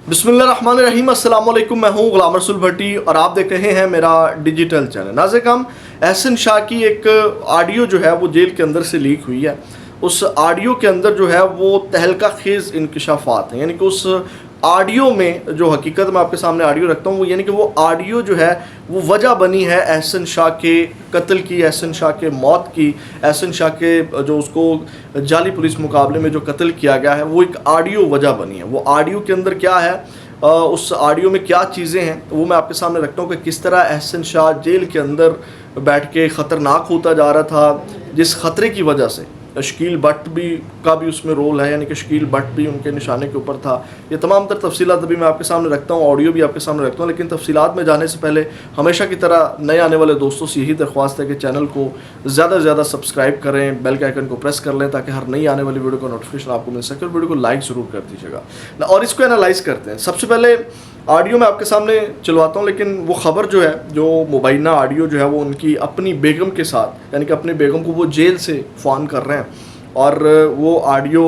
बिस्मिल्लाहिर्रहमानिर्रहीम। अस्सलाम वालेकुम। मैं हूं गुलाम रसूल भट्टी और आप देख रहे हैं मेरा डिजिटल चैनल। नाज़रीन, एहसन शाह की एक ऑडियो जो है वो जेल के अंदर से लीक हुई है। उस ऑडियो के अंदर जो है वो तहलका खेज़ इंकशाफात हैं, यानी कि उस ऑडियो में जो हकीकत मैं आपके सामने ऑडियो रखता हूँ वो यानी कि वो ऑडियो जो है वो वजह बनी है एहसन शाह के कत्ल की, एहसन शाह के मौत की, एहसन शाह के जो उसको जाली पुलिस मुकाबले में जो कत्ल किया गया है वो एक ऑडियो वजह बनी है। वो ऑडियो के अंदर क्या है, उस ऑडियो में क्या चीज़ें हैं वो मैं आपके सामने रखता हूँ कि किस तरह एहसन शाह जेल के अंदर बैठ के ख़तरनाक होता जा रहा था, जिस ख़तरे की वजह से शकील भट्ट का भी उसमें रोल है, यानी कि शकील भट्ट भी उनके निशाने के ऊपर था। ये तमाम तर तफसीलात अभी मैं आपके सामने रखता हूँ, ऑडियो भी आपके सामने रखता हूँ। लेकिन तफसीलात में जाने से पहले हमेशा की तरह नए आने वाले दोस्तों से यही दरख्वास्त है कि चैनल को ज़्यादा से ज़्यादा सब्सक्राइब करें, बेल के आइकन को प्रेस कर लें ताकि हर नई आने वाली वीडियो का नोटिफिकेशन आपको मिल सके, और वीडियो को लाइक ज़रूर कर दीजिएगा। और इसको एनालाइज़ करते हैं। सबसे पहले ऑडियो मैं आपके सामने चलवाता हूँ, लेकिन वो ख़बर जो है, जो मुबैना ऑडियो जो है वो उनकी अपनी बेगम के साथ, यानी कि अपनी बेगम को वो जेल से फ़ोन कर रहे हैं और वो ऑडियो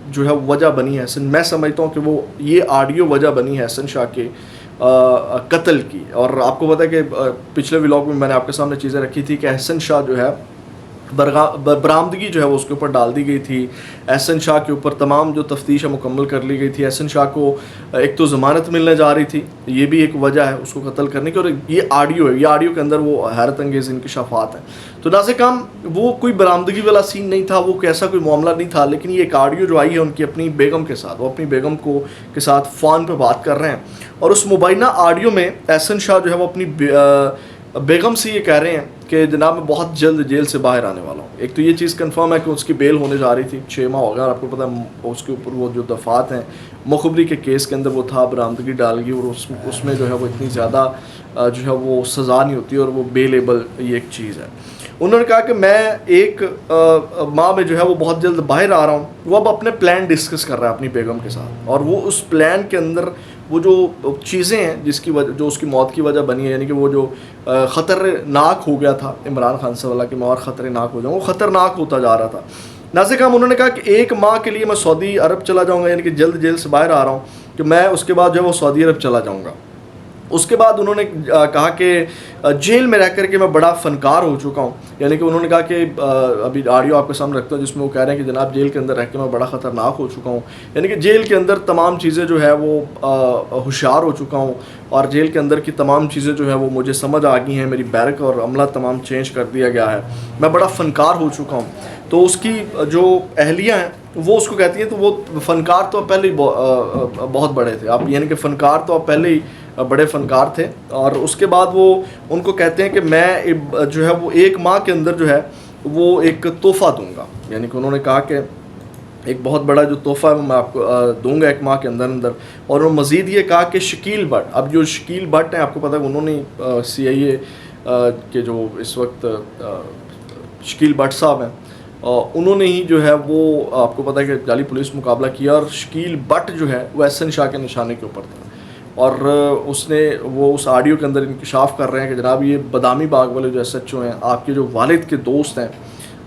जो है वजह बनी है। मैं समझता हूँ कि वो ये ऑडियो वजह बनी है एहसन शाह के कत्ल की। और आपको पता है कि पिछले व्लॉग में मैंने आपके सामने चीज़ें रखी थी कि एहसन शाह जो है बरामदगी जो है वो उसके ऊपर डाल दी गई थी। एहसन शाह के ऊपर तमाम जो तफ्तीश है मुकम्मल कर ली गई थी। एहसन शाह को एक तो ज़मानत मिलने जा रही थी, ये भी एक वजह है उसको कत्ल करने की। और ये ऑडियो है, ये ऑडियो के अंदर वो हैरत अंगेज़ इंकशाफात हैं। तो नाज़रीन, वो कोई बरामदगी वाला सीन नहीं था, वो कैसा कोई मामला नहीं था, लेकिन ये एक ऑडियो जो आई है उनकी अपनी बेगम के साथ, वो अपनी बेगम के साथ फ़ोन पर बात कर रहे हैं। और उस मुबैना ऑडियो में एहसन शाह जो है वो अपनी बेगम से ये कह रहे हैं कि जनाब मैं बहुत जल्द जेल से बाहर आने वाला हूँ। एक तो ये चीज़ कंफर्म है कि उसकी बेल होने जा रही थी, 6 माह हो गया, और आपको पता है उसके ऊपर वो जो दफ़ात हैं मुखबरी के केस के अंदर वो था, बरामदगी डाल गई, और उसमें जो है वो इतनी ज़्यादा जो है वो सज़ा नहीं होती और वो बेलेबल ये एक चीज़ है। उन्होंने कहा कि मैं एक माह में जो है वो बहुत जल्द बाहर आ रहा हूँ। वो अब अपने प्लान डिस्कस कर रहा है अपनी बेगम के साथ, और वो उस प्लान के अंदर वो जो चीज़ें हैं जिसकी वजह, जो उसकी मौत की वजह बनी है, यानी कि वो जो ख़तरनाक हो गया था इमरान खान से वाला कि मैं और ख़तरनाक हो जाऊँ, वो ख़तरनाक होता जा रहा था। नाज़रीन, उन्होंने कहा कि 1 माह के लिए मैं सऊदी अरब चला जाऊँगा, यानी कि जल्द जेल से बाहर आ रहा हूँ कि मैं उसके बाद जो है वो सऊदी अरब चला जाऊँगा। उसके बाद उन्होंने कहा कि जेल में रह कर के मैं बड़ा फ़नकार हो चुका हूँ, यानी कि उन्होंने कहा कि अभी ऑडियो आपके सामने रखता हूँ जिसमें वो कह रहे हैं कि जनाब जेल के अंदर रह के मैं बड़ा ख़तरनाक हो चुका हूँ, यानी कि जेल के अंदर तमाम चीज़ें जो है वो होशियार हो चुका हूँ, और जेल के अंदर की तमाम चीज़ें जो है वो मुझे समझ आ गई हैं, मेरी बैरक और अमला तमाम चेंज कर दिया गया है, मैं बड़ा फ़नकार हो चुका हूँ। तो उसकी जो अहलियाँ हैं वो उसको कहती हैं तो वो फ़नकार तो पहले ही बहुत बड़े थे आप, यानी कि फ़नकार तो आप पहले ही बड़े फ़नकार थे। और उसके बाद वो उनको कहते हैं कि मैं जो है वो 1 माह के अंदर जो है वो एक तोहफ़ा दूंगा, यानी कि उन्होंने कहा कि एक बहुत बड़ा जो तोहफ़ा है वो मैं आपको दूंगा 1 माह के अंदर अंदर। और वो मज़ीद ये कहा कि शकील भट्ट, अब जो शकील भट्ट हैं आपको पता है उन्होंने CIA के जो इस वक्त शकील भट्ट साहब हैं, उन्होंने ही जो है वो आपको पता है कि जाली पुलिस मुकाबला किया, और शकील भट्ट जो है वो एहसन शाह के निशाने के ऊपर था। और उसने वो उस ऑडियो के अंदर इंकशाफ कर रहे हैं कि जनाब ये बदामी बाग वाले जो SHO हैं, आपके जो वालिद के दोस्त हैं,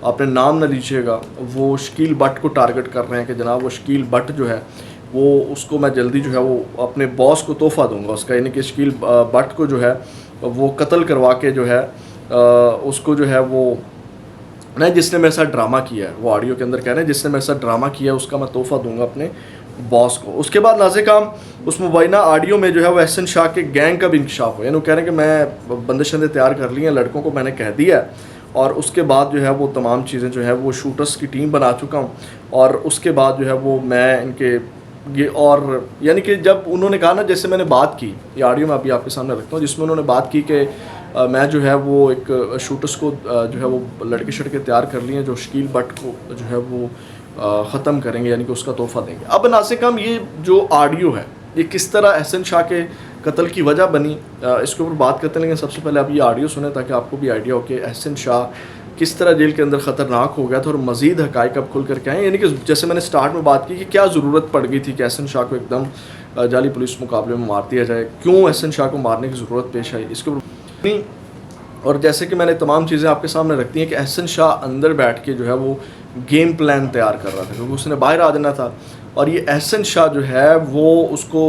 आपने नाम न लीजिएगा, वो शकील भट्ट को टारगेट कर रहे हैं कि जनाब वो शकील भट्ट जो है वो उसको मैं जल्दी जो है वो अपने बॉस को तोहफ़ा दूंगा उसका, यानी कि शकील भट्ट को जो है वो कत्ल करवा के जो है उसको जो है वो नहीं, जिसने मेरे साथ ड्रामा किया है, वो ऑडियो के अंदर कह रहे हैं जिसने मेरे साथ ड्रामा किया है उसका मैं तोहफ़ा दूंगा अपने बॉस को। उसके बाद नाज़रीन, उस मुबैना ऑडियो में जो है वो एहसन शाह के गैंग का भी इंकशाफ हो, यानी वो कह रहे हैं कि मैं बंदिशें तैयार कर ली हैं, लड़कों को मैंने कह दिया है, और उसके बाद जो है वो तमाम चीज़ें जो है वो शूटर्स की टीम बना चुका हूँ, और उसके बाद जो है वो मैं इनके ये, और यानी कि जब उन्होंने कहा ना, जैसे मैंने बात की, ये ऑडियो मैं अभी आपके सामने रखता हूँ जिसमें उन्होंने बात की कि मैं जो है वो एक शूटर्स को जो है वो लड़के शड़के तैयार कर लिए हैं जो शकील भट्ट को जो है वो ख़त्म करेंगे, यानी कि उसका तोहफ़ा देंगे। अब नाज़रीन, ये जो ऑडियो है ये किस तरह एहसन शाह के कत्ल की वजह बनी, इसके ऊपर बात करते हैं। लेकिन सबसे पहले आप ये ऑडियो सुने ताकि आपको भी आइडिया हो कि एहसन शाह किस तरह जेल के अंदर ख़तरनाक हो गया था, और मज़ीद हक़ाइक़ अब खुल कर के आए, यानी कि जैसे मैंने स्टार्ट में बात की कि क्या ज़रूरत पड़ गई थी कि एहसन शाह को एकदम जाली पुलिस मुकाबले में मार दिया जाए, क्यों एहसन शाह को मारने की ज़रूरत पेश आई, इसके ऊपर। और जैसे कि मैंने तमाम चीज़ें आपके सामने रखती हैं कि एहसन शाह अंदर बैठ के जो है वो گیم پلان تیار کر رہا تھا کیونکہ اس نے باہر آ جانا تھا. اور یہ احسن شاہ جو ہے وہ اس کو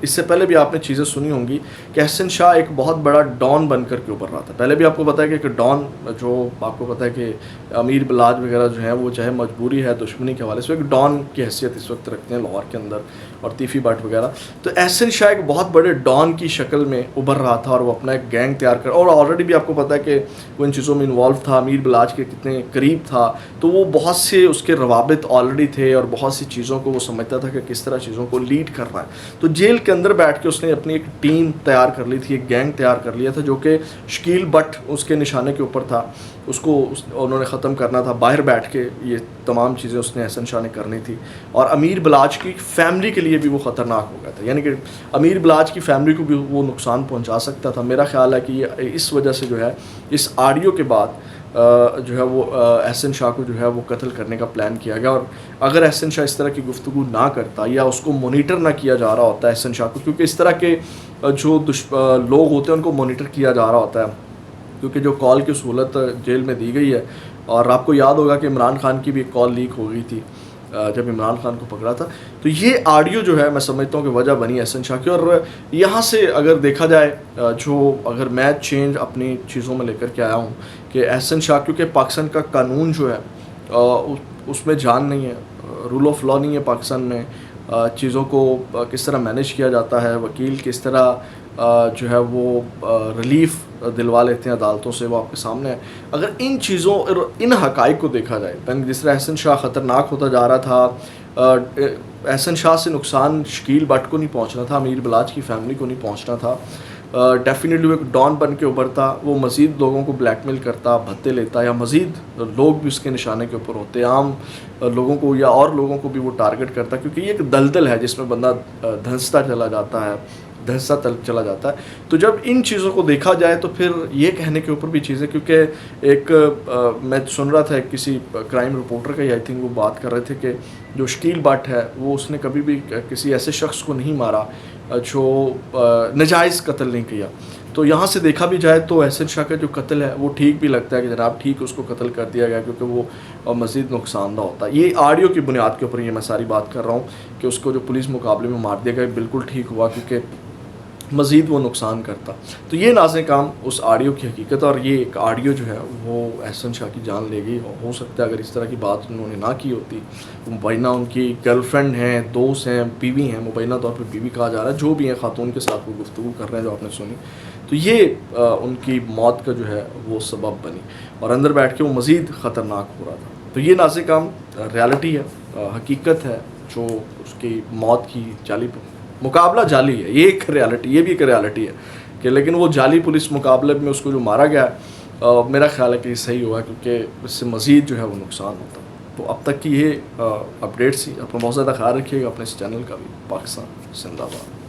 اس سے پہلے بھی آپ نے چیزیں سنی ہوں گی کہ احسن شاہ ایک بہت بڑا ڈان بن کر کے ابھر رہا تھا. پہلے بھی آپ کو پتا ہے کہ ایک ڈان جو آپ کو پتا ہے کہ امیر بلاج وغیرہ جو ہیں وہ چاہے مجبوری ہے دشمنی کے حوالے سے ایک ڈان کی حیثیت اس وقت رکھتے ہیں لاہور کے اندر, اور تیفی بٹ وغیرہ. تو احسن شاہ ایک بہت بڑے ڈان کی شکل میں ابھر رہا تھا اور وہ اپنا ایک گینگ تیار کر, اور آلریڈی بھی آپ کو پتا ہے کہ وہ ان چیزوں میں انوالو تھا, امیر بلاج کے کتنے قریب تھا, تو وہ بہت سے اس کے روابط آلریڈی تھے اور بہت سی چیزوں کو وہ سمجھتا تھا کہ کس طرح چیزوں کو لیڈ کر رہا ہے. تو جیل کے اندر بیٹھ کے اس نے اپنی ایک ٹیم تیار کر لی تھی, ایک گینگ تیار کر لیا تھا جو کہ شکیل بٹ اس کے نشانے کے اوپر تھا, اس کو انہوں نے ختم کرنا تھا. باہر بیٹھ کے یہ تمام چیزیں اس نے احسن شاہ نے کرنی تھی, اور امیر بلاج کی فیملی کے لیے بھی وہ خطرناک ہو گیا تھا, یعنی کہ امیر بلاج کی فیملی کو بھی وہ نقصان پہنچا سکتا تھا. میرا خیال ہے کہ یہ اس وجہ سے جو ہے اس آڈیو کے بعد جو ہے وہ احسن شاہ کو جو ہے وہ قتل کرنے کا پلان کیا گیا. اور اگر احسن شاہ اس طرح کی گفتگو نہ کرتا یا اس کو مانیٹر نہ کیا جا رہا ہوتا احسن شاہ کو, کیونکہ اس طرح کے جو لوگ ہوتے ہیں ان کو مانیٹر کیا جا رہا ہوتا ہے, کیونکہ جو کال کی سہولت جیل میں دی گئی ہے. اور آپ کو یاد ہوگا کہ عمران خان کی بھی ایک کال لیک ہو گئی تھی جب عمران خان کو پکڑا تھا. تو یہ آڈیو جو ہے میں سمجھتا ہوں کہ وجہ بنی احسن شاہ کی. اور یہاں سے اگر دیکھا جائے جو اگر میں چینج اپنی چیزوں میں لے کر کے آیا ہوں کہ احسن شاہ, کیونکہ پاکستان کا قانون جو ہے اس میں جان نہیں ہے, رول آف لا نہیں ہے پاکستان میں, چیزوں کو کس طرح مینیج کیا جاتا ہے, وکیل کس طرح جو ہے وہ ریلیف دلوا لیتے ہیں عدالتوں سے, وہ آپ کے سامنے ہے. اگر ان چیزوں ان حقائق کو دیکھا جائے, جس طرح احسن شاہ خطرناک ہوتا جا رہا تھا, احسن شاہ سے نقصان شکیل بٹ کو نہیں پہنچنا تھا, امیر بلاج کی فیملی کو نہیں پہنچنا تھا. ڈیفینیٹلی وہ ایک ڈان بن کے ابھرتا, وہ مزید لوگوں کو بلیک میل کرتا, بھتے لیتا, یا مزید لوگ بھی اس کے نشانے کے اوپر ہوتے, عام لوگوں کو یا اور لوگوں کو بھی وہ ٹارگٹ کرتا, کیونکہ یہ ایک دلدل ہے جس میں بندہ دھنستا چلا جاتا ہے, چلا جاتا ہے. تو جب ان چیزوں کو دیکھا جائے تو پھر یہ کہنے کے اوپر بھی چیزیں, کیونکہ ایک میں سن رہا تھا کسی کرائم رپورٹر کا, آئی تھنک وہ بات کر رہے تھے کہ جو شکیل بٹ ہے وہ اس نے کبھی بھی کسی ایسے شخص کو نہیں مارا جو ناجائز قتل نہیں کیا. تو یہاں سے دیکھا بھی جائے تو احسن شاہ کا جو قتل ہے وہ ٹھیک بھی لگتا ہے کہ جناب ٹھیک اس کو قتل کر دیا گیا, کیونکہ وہ مزید نقصان دہ ہوتا ہے. یہ آڈیو کی بنیاد کے اوپر یہ میں ساری بات کر رہا ہوں کہ اس کو جو پولیس مقابلے میں مار دیا گیا بالکل ٹھیک ہوا, کیونکہ مزید وہ نقصان کرتا. تو یہ ناظرین کام اس آڈیو کی حقیقت, اور یہ ایک آڈیو جو ہے وہ احسن شاہ کی جان لے گئی. اور ہو سکتا ہے اگر اس طرح کی بات انہوں نے نہ کی ہوتی, مبینہ ان کی گرل فرینڈ ہیں, دوست ہیں, بیوی ہیں, مبینہ طور پہ بیوی کہا جا رہا ہے, جو بھی ہیں خاتون کے ساتھ وہ گفتگو کر رہے ہیں جو آپ نے سنی, تو یہ ان کی موت کا جو ہے وہ سبب بنی, اور اندر بیٹھ کے وہ مزید خطرناک ہو رہا تھا. تو یہ ناظرین کام ریالٹی ہے, حقیقت ہے, جو اس کی موت کی جعلی مقابلہ جعلی ہے, یہ ایک ریالٹی, یہ بھی ایک ریالٹی ہے کہ لیکن وہ جعلی پولیس مقابلے میں اس کو جو مارا گیا میرا خیال ہے کہ یہ صحیح ہوا, کیونکہ اس سے مزید جو ہے وہ نقصان ہوتا. تو اب تک کی یہ اپڈیٹس ہی, اپنا بہت زیادہ خیال رکھیے گا, اپنے اس چینل کا بھی. پاکستان زندہ باد.